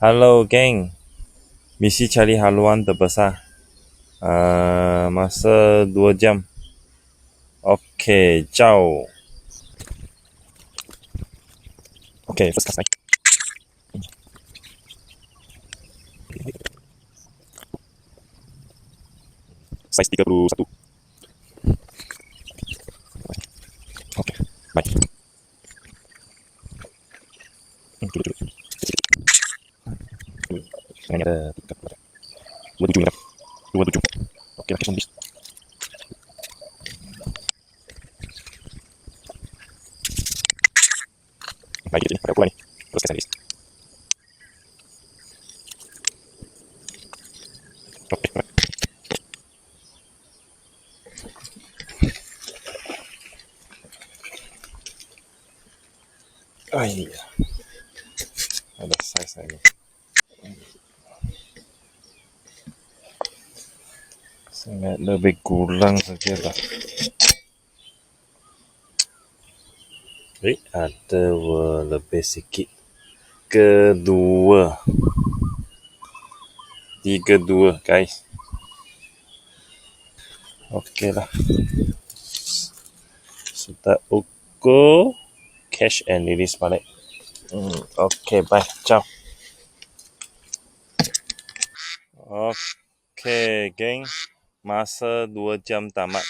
Halo geng, misi cari haluan terbesar. Masa 2 jam. Okey, ciao. Okey, first class naik. Saiz 31. Okey, baik. Duduk. Tangannya ada 27 meter. 27. Okey, pakai zombie. Baik gitu ni, pada aku ni. Terus ke sandwich. Okey, baik. Iya. Ada saiz lagi. Sangat lebih kurang sajalah. Ada lebih sikit. Kedua. 3-2 guys. Okey lah. Sudah ukur. Cash and release balik. Okey, bye. Ciao. Okey, geng. Masa 2 jam tamat.